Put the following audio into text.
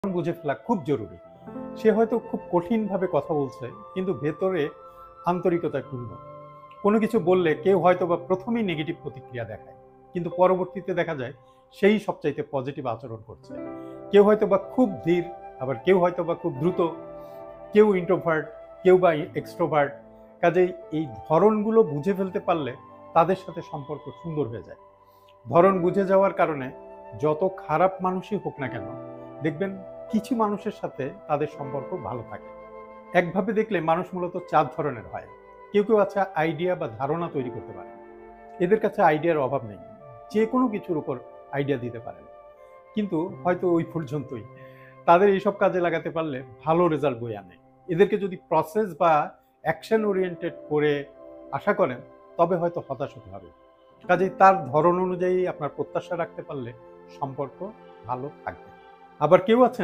বুঝে ফেলা খুব জরুরি। সে হয়তো খুব কঠিনভাবে কথা বলছে, কিন্তু ভেতরে আন্তরিকতায় পূর্ণ। কোনো কিছু বললে কেউ হয়তো বা প্রথমেই নেগেটিভ প্রতিক্রিয়া দেখায়, কিন্তু পরবর্তীতে দেখা যায় সেই সবচাইতে পজিটিভ আচরণ করছে। কেউ হয়তো বা খুব ধীর, আবার কেউ হয়তো বা খুব দ্রুত, কেউ ইন্ট্রোভার্ট, কেউ বা এক্সট্রোভার্ট। কাজেই এই ধরনগুলো বুঝে ফেলতে পারলে তাদের সাথে সম্পর্ক সুন্দর হয়ে যায়। ধরন বুঝে যাওয়ার কারণে যত খারাপ মানুষই হোক না কেন, দেখবেন কিছু মানুষের সাথে তাদের সম্পর্ক ভালো থাকে। একভাবে দেখলে মানুষ মূলত 4 ধরনের হয়। কেউ কেউ আছে আইডিয়া বা ধারণা তৈরি করতে পারে, এদের কাছে আইডিয়ার অভাব নেই, যে কোনো কিছুর উপর আইডিয়া দিতে পারেন, কিন্তু হয়তো ওই পর্যন্তই। তাদের এইসব কাজে লাগাতে পারলে ভালো রেজাল্ট বয়ে আনে। এদেরকে যদি প্রসেস বা অ্যাকশন ওরিয়েন্টেড করে আশা করেন, তবে হয়তো হতাশ হতে হবে। কাজেই তার ধরন অনুযায়ী আপনার প্রত্যাশা রাখতে পারলে সম্পর্ক ভালো থাকবে। আবার কেউ আছেন